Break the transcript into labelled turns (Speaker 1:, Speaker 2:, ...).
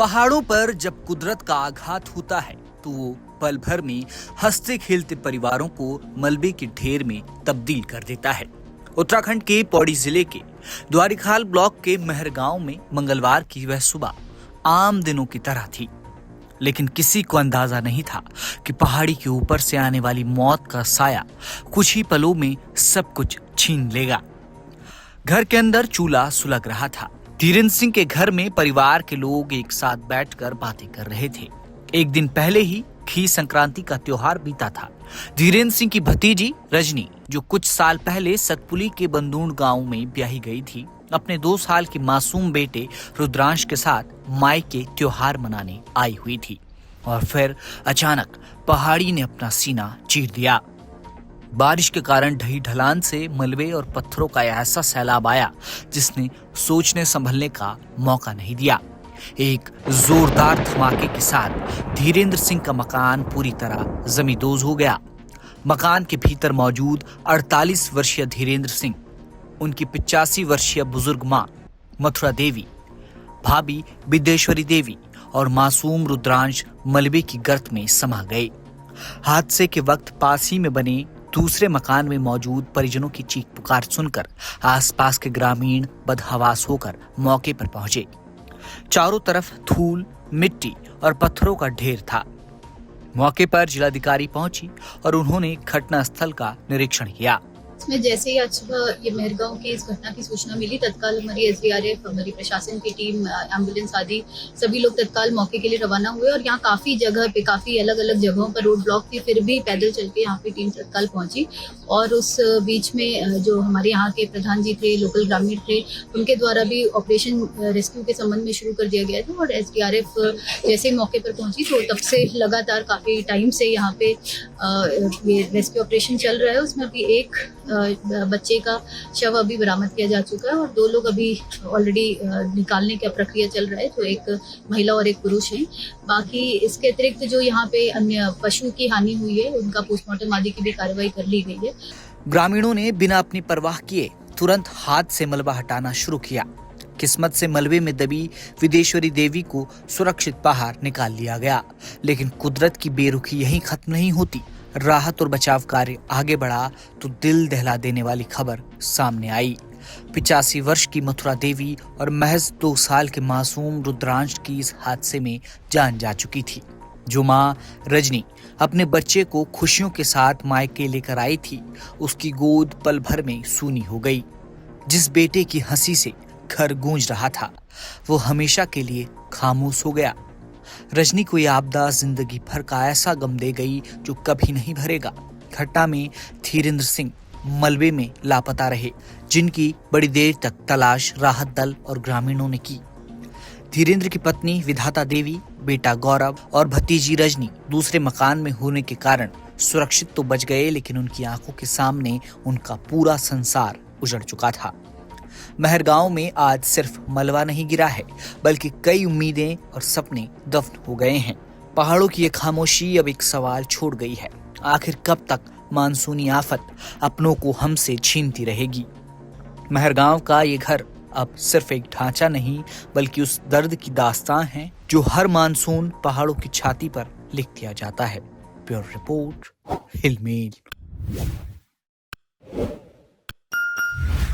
Speaker 1: पहाड़ों पर जब कुदरत का आघात होता है तो वो पल भर में हंसते खेलते परिवारों को मलबे के ढेर में तब्दील कर देता है। उत्तराखंड के पौड़ी जिले के द्वारिखाल ब्लॉक के महर गांव में मंगलवार की वह सुबह आम दिनों की तरह थी, लेकिन किसी को अंदाजा नहीं था कि पहाड़ी के ऊपर से आने वाली मौत का साया कुछ ही पलों में सब कुछ छीन लेगा। घर के अंदर चूल्हा सुलग रहा था। धीरेन्द्र सिंह के घर में परिवार के लोग एक साथ बैठकर बातें कर रहे थे। एक दिन पहले ही खीर संक्रांति का त्योहार बीता था। धीरेन्द्र सिंह की भतीजी रजनी, जो कुछ साल पहले सतपुली के बंदूण गांव में ब्याही गई थी, अपने 2 साल के मासूम बेटे रुद्रांश के साथ मायके त्योहार मनाने आई हुई थी और फिर अचानक पहाड़ी ने अपना सीना चीर दिया। बारिश के कारण ढही ढलान से मलबे और पत्थरों का ऐसा सैलाब आया जिसने सोचने संभलने का मौका नहीं दिया। एक जोरदार धमाके के साथ धीरेन्द्र सिंह का मकान पूरी तरह जमींदोज हो गया। मकान के भीतर मौजूद 48 वर्षीय धीरेन्द्र सिंह, उनकी 85 वर्षीय बुजुर्ग मां मथुरा देवी, भाभी विदेश्वरी देवी और मासूम रुद्रांश मलबे की गर्त में समा गए। हादसे के वक्त पास ही में बने दूसरे मकान में मौजूद परिजनों की चीख पुकार सुनकर आसपास के ग्रामीण बदहवास होकर मौके पर पहुंचे। चारों तरफ धूल, मिट्टी और पत्थरों का ढेर था। मौके पर जिलाधिकारी पहुंची और उन्होंने घटनास्थल का निरीक्षण किया।
Speaker 2: इसमें जैसे ही आज सुबह ये मेहरगांव की इस घटना की सूचना मिली, तत्काल हमारी SDRF, हमारी प्रशासन की टीम, एम्बुलेंस आदि सभी लोग तत्काल मौके के लिए रवाना हुए और यहाँ काफ़ी जगह पे, काफ़ी अलग अलग जगहों पर रोड ब्लॉक थी, फिर भी पैदल चल के यहाँ पे टीम तत्काल पहुंची। और उस बीच में जो हमारे यहाँ के प्रधान जी थे, लोकल ग्रामीण थे, उनके द्वारा भी ऑपरेशन रेस्क्यू के संबंध में शुरू कर दिया गया था। और SDRF जैसे ही मौके पर पहुंची तो तब से लगातार काफ़ी टाइम से यहाँ पे ये रेस्क्यू ऑपरेशन चल रहा है। उसमें अभी एक बच्चे का शव अभी बरामद किया जा चुका है और 2 लोग अभी ऑलरेडी निकालने की प्रक्रिया चल रहा है, जो एक महिला और एक पुरुष है। बाकी इसके अतिरिक्त जो यहाँ पे अन्य पशु की हानि हुई है, उनका पोस्टमार्टम आदि की भी कार्रवाई कर ली गई है।
Speaker 1: ग्रामीणों ने बिना अपनी परवाह किए तुरंत हाथ से मलबा हटाना शुरू किया। किस्मत से मलबे में दबी विदेश्वरी देवी को सुरक्षित बाहर निकाल लिया गया, लेकिन कुदरत की बेरुखी यहीं खत्म नहीं होती। राहत और बचाव कार्य आगे बढ़ा तो दिल दहला देने वाली खबर सामने आई। 85 वर्ष की मथुरा देवी और महज 2 साल के मासूम रुद्रांश की इस हादसे में जान जा चुकी थी। जो मां रजनी अपने बच्चे को खुशियों के साथ मायके लेकर आई थी, उसकी गोद पल भर में सूनी हो गई। जिस बेटे की हंसी से घर गूंज रहा था, वो हमेशा के लिए खामोश हो गया। रजनी को यह आपदा जिंदगी भर का ऐसा गम दे गई जो कभी नहीं भरेगा। घटना में धीरेन्द्र सिंह मलबे में लापता रहे, जिनकी बड़ी देर तक तलाश राहत दल और ग्रामीणों ने की। धीरेन्द्र की पत्नी विधाता देवी, बेटा गौरव और भतीजी रजनी दूसरे मकान में होने के कारण सुरक्षित तो बच गए, लेकिन उनकी आंखों के सामने उनका पूरा संसार उजड़ चुका था। महर गांव में आज सिर्फ मलबा नहीं गिरा है, बल्कि कई उम्मीदें और सपने दफन हो गए हैं। पहाड़ों की ये खामोशी अब एक सवाल छोड़ गई है, आखिर कब तक मानसूनी आफत अपनों को हमसे छीनती रहेगी। महर गांव का ये घर अब सिर्फ एक ढांचा नहीं, बल्कि उस दर्द की दास्तान है जो हर मानसून पहाड़ों की छाती पर लिख दिया जाता है। ब्यूरो रिपोर्ट, हिल मेल।